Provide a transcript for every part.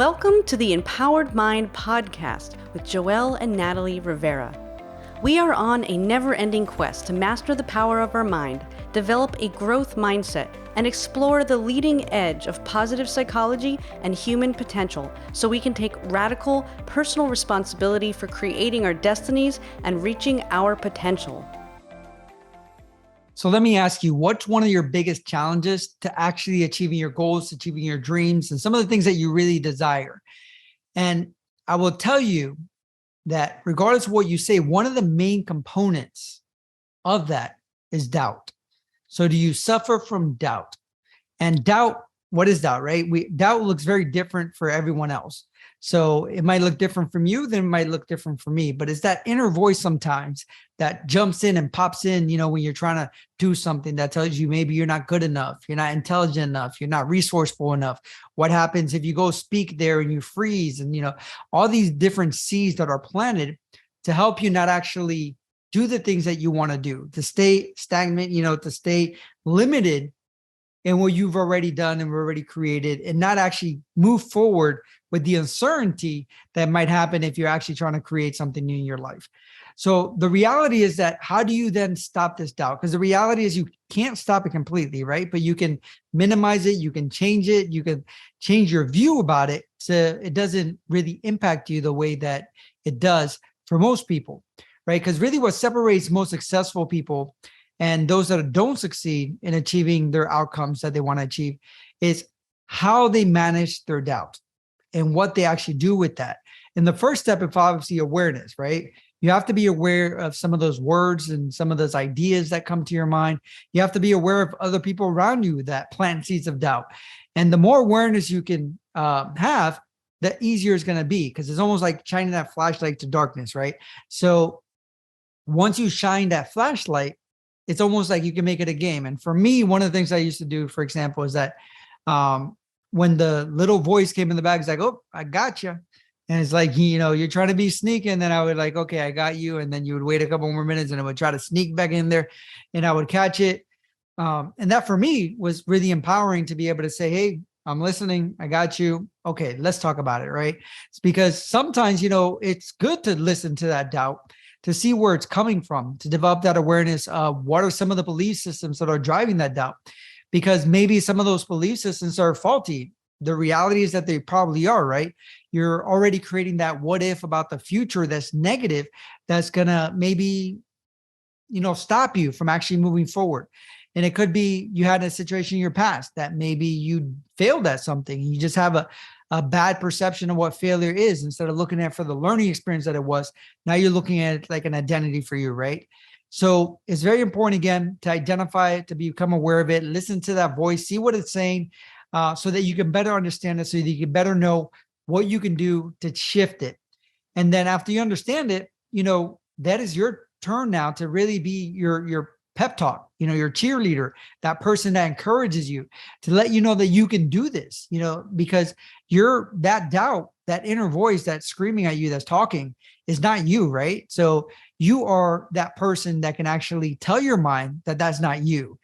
Welcome to the Empowered Mind podcast with Joelle and Natalie Rivera. We are on a never-ending quest to master the power of our mind, develop a growth mindset, and explore the leading edge of positive psychology and human potential so we can take radical personal responsibility for creating our destinies and reaching our potential. So let me ask you, what's one of your biggest challenges to actually achieving your goals, achieving your dreams, and some of the things that you really desire? And I will tell you that regardless of what you say, one of the main components of that is doubt. So do you suffer from doubt? And doubt, what is doubt, right? Doubt looks very different for everyone else. So it might look different from you, then it might look different for me. But it's that inner voice sometimes that jumps in and pops in, when you're trying to do something that tells you maybe you're not good enough, you're not intelligent enough, you're not resourceful enough. What happens if you go speak there and you freeze? And, all these different seeds that are planted to help you not actually do the things that you want to do, to stay stagnant, to stay limited in what you've already done and already created, and not actually move forward with the uncertainty that might happen if you're actually trying to create something new in your life. So the reality is that how do you then stop this doubt? Because the reality is you can't stop it completely, right? But you can minimize it, you can change it, you can change your view about it so it doesn't really impact you the way that it does for most people, right? Because really what separates most successful people and those that don't succeed in achieving their outcomes that they want to achieve is how they manage their doubt and what they actually do with that. And the first step is obviously awareness, right? You have to be aware of some of those words and some of those ideas that come to your mind. You have to be aware of other people around you that plant seeds of doubt. And the more awareness you can have, the easier it's going to be, because it's almost like shining that flashlight to darkness, right? So once you shine that flashlight, it's almost like you can make it a game. And for me, one of the things I used to do, for example, is that when the little voice came in the back, it's like, oh, I got you. And it's like, you're trying to be sneaky. And then I would like, okay, I got you. And then you would wait a couple more minutes and I would try to sneak back in there and I would catch it. And that for me was really empowering to be able to say, hey, I'm listening. I got you. Okay, let's talk about it, right? It's because sometimes, it's good to listen to that doubt, to see where it's coming from, to develop that awareness of what are some of the belief systems that are driving that doubt. Because maybe some of those belief systems are faulty. The reality is that they probably are, right? You're already creating that what if about the future that's negative, that's going to maybe, stop you from actually moving forward. And it could be you had a situation in your past that maybe you failed at something. You just have a bad perception of what failure is. Instead of looking at it for the learning experience that it was, now you're looking at it like an identity for you, right? So it's very important, again, to identify it, to become aware of it, listen to that voice, see what it's saying, so that you can better understand it, so that you can better know what you can do to shift it. And then after you understand it, that is your turn now to really be your pep talk, your cheerleader, that person that encourages you, to let you know that you can do this, because that doubt, that inner voice that's screaming at you, that's talking, is not you, right? So you are that person that can actually tell your mind that that's not you,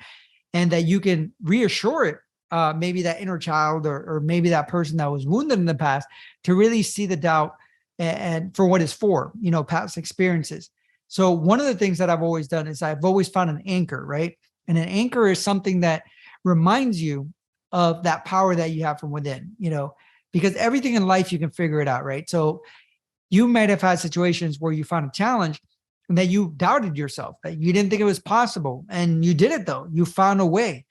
and that you can reassure it, maybe that inner child or maybe that person that was wounded in the past, to really see the doubt and for what it's for, past experiences. So one of the things that I've always done is I've always found an anchor, right? And an anchor is something that reminds you of that power that you have from within, because everything in life, you can figure it out, right? So you might have had situations where you found a challenge and that you doubted yourself, that you didn't think it was possible. And you did it though. You found a way,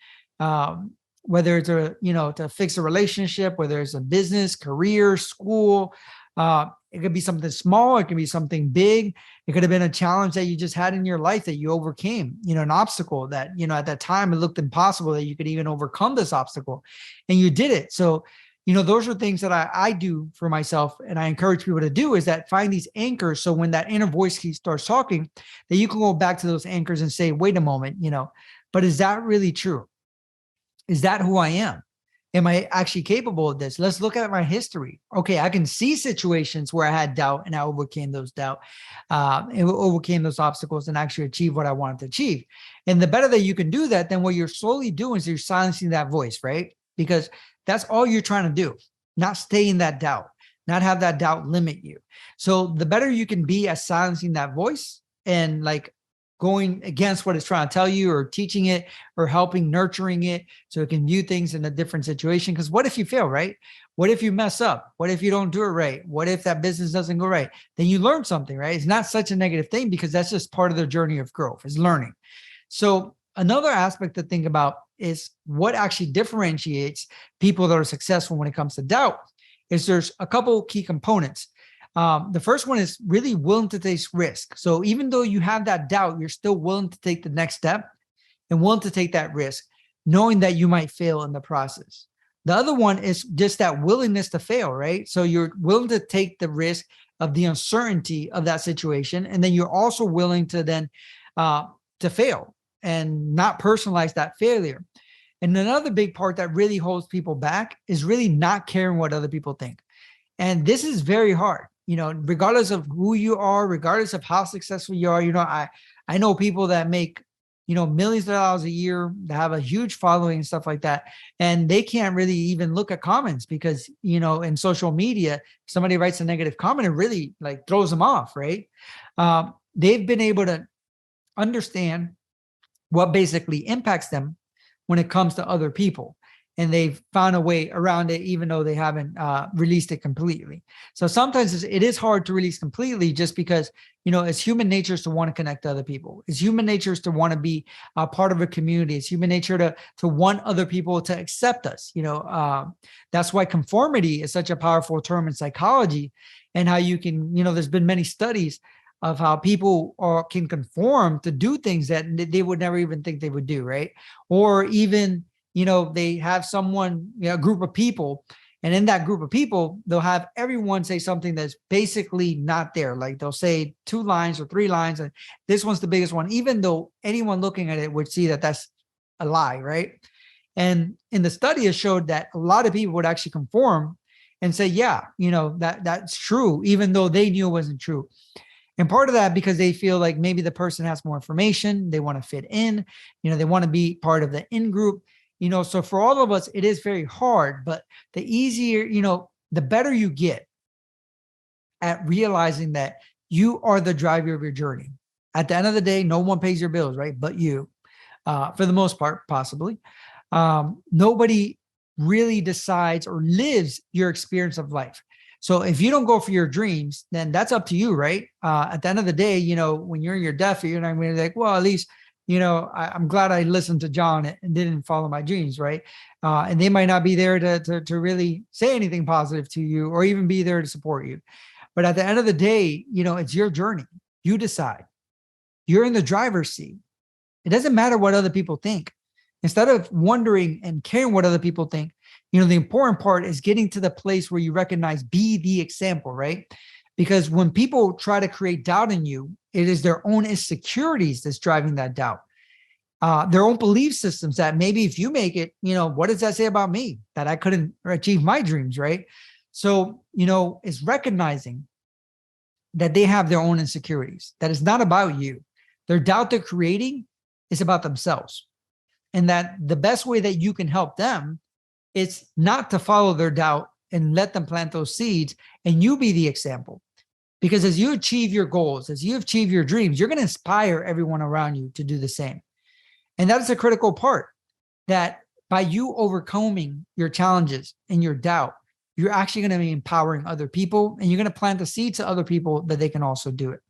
whether it's to fix a relationship, whether it's a business, career, school, it could be something small. It could be something big. It could have been a challenge that you just had in your life that you overcame, an obstacle that, at that time it looked impossible that you could even overcome this obstacle, and you did it. So, those are things that I do for myself. And I encourage people to do, is that find these anchors. So when that inner voice starts talking, that you can go back to those anchors and say, wait a moment, but is that really true? Is that who I am? Am I actually capable of this? Let's look at my history. Okay, I can see situations where I had doubt and I overcame those doubt, and overcame those obstacles and actually achieved what I wanted to achieve. And the better that you can do that, then what you're slowly doing is you're silencing that voice, right? Because that's all you're trying to do. not stay in that doubt, not have that doubt limit you. So the better you can be at silencing that voice and like going against what it's trying to tell you, or teaching it, or helping nurturing it so it can view things in a different situation. Because what if you fail, right? What if you mess up? What if you don't do it right? What if that business doesn't go right? Then you learn something, right? It's not such a negative thing, because that's just part of the journey of growth, is learning. So another aspect to think about is what actually differentiates people that are successful when it comes to doubt. Is there's a couple key components. The first one is really willing to take risk. So even though you have that doubt, you're still willing to take the next step and willing to take that risk, knowing that you might fail in the process. The other one is just that willingness to fail, right? So you're willing to take the risk of the uncertainty of that situation. And then you're also willing to then to fail and not personalize that failure. And another big part that really holds people back is really not caring what other people think. And this is very hard, regardless of who you are, regardless of how successful you are. I know people that make, millions of dollars a year, that have a huge following and stuff like that. And they can't really even look at comments because, in social media, somebody writes a negative comment, it really like throws them off, right? They've been able to understand what basically impacts them when it comes to other people. And they've found a way around it, even though they haven't released it completely. So sometimes it is hard to release completely, just because, it's human nature is to want to connect to other people. It's human nature is to want to be a part of a community. It's human nature to want other people to accept us. That's why conformity is such a powerful term in psychology, and how you can, there's been many studies of how people can conform to do things that they would never even think they would do, right? Or even, they have someone, a group of people, and in that group of people, they'll have everyone say something that's basically not there. Like they'll say 2 lines or 3 lines, and this one's the biggest one, even though anyone looking at it would see that that's a lie, right? And in the study, it showed that a lot of people would actually conform and say, yeah, that's true, even though they knew it wasn't true. And part of that, because they feel like maybe the person has more information, they want to fit in, they want to be part of the in group. So for all of us, it is very hard, but the easier, the better you get at realizing that you are the driver of your journey. At the end of the day, no one pays your bills, right? But you, for the most part, possibly. Nobody really decides or lives your experience of life. So if you don't go for your dreams, then that's up to you, right? At the end of the day, when you're in your death, you're not going to be like, well, at least, I'm glad I listened to John and didn't follow my dreams, right? And they might not be there to really say anything positive to you, or even be there to support you. But at the end of the day, it's your journey. You decide. You're in the driver's seat. It doesn't matter what other people think. Instead of wondering and caring what other people think, the important part is getting to the place where you recognize, be the example, right? Because when people try to create doubt in you, it is their own insecurities that's driving that doubt. Their own belief systems that maybe if you make it, what does that say about me? That I couldn't achieve my dreams, right? So, it's recognizing that they have their own insecurities, that it's not about you. Their doubt they're creating is about themselves. And that the best way that you can help them is not to follow their doubt and let them plant those seeds, and you be the example. Because as you achieve your goals, as you achieve your dreams, you're going to inspire everyone around you to do the same. And that is a critical part, that by you overcoming your challenges and your doubt, you're actually going to be empowering other people, and you're going to plant the seeds to other people that they can also do it.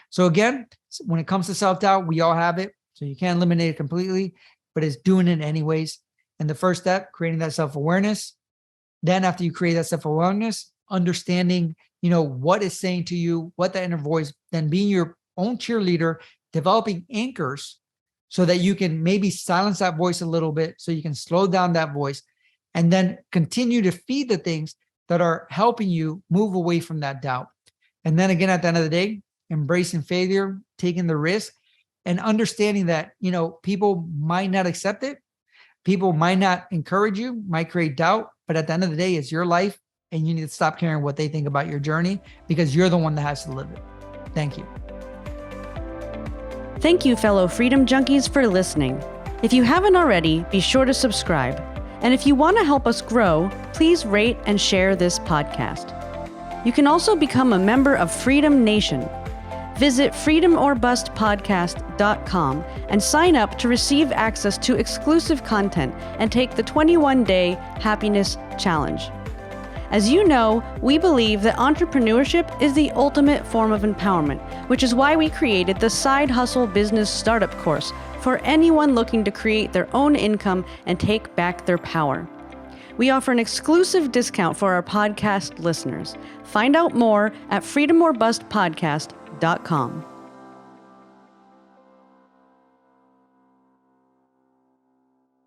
So again, when it comes to self-doubt, we all have it. So you can't eliminate it completely, but it's doing it anyways. And the first step, creating that self-awareness. Then after you create that self-awareness, understanding, what it's saying to you, what that inner voice, then being your own cheerleader, developing anchors so that you can maybe silence that voice a little bit, so you can slow down that voice, and then continue to feed the things that are helping you move away from that doubt. And then again, at the end of the day, embracing failure, taking the risk, and understanding that, people might not accept it. People might not encourage you, might create doubt, but at the end of the day, it's your life, and you need to stop caring what they think about your journey, because you're the one that has to live it. Thank you. Thank you, fellow Freedom Junkies, for listening. If you haven't already, be sure to subscribe. And if you want to help us grow, please rate and share this podcast. You can also become a member of Freedom Nation. Visit freedomorbustpodcast.com and sign up to receive access to exclusive content and take the 21-day happiness challenge. As you know, we believe that entrepreneurship is the ultimate form of empowerment, which is why we created the Side Hustle Business Startup course for anyone looking to create their own income and take back their power. We offer an exclusive discount for our podcast listeners. Find out more at freedomorbustpodcast.com.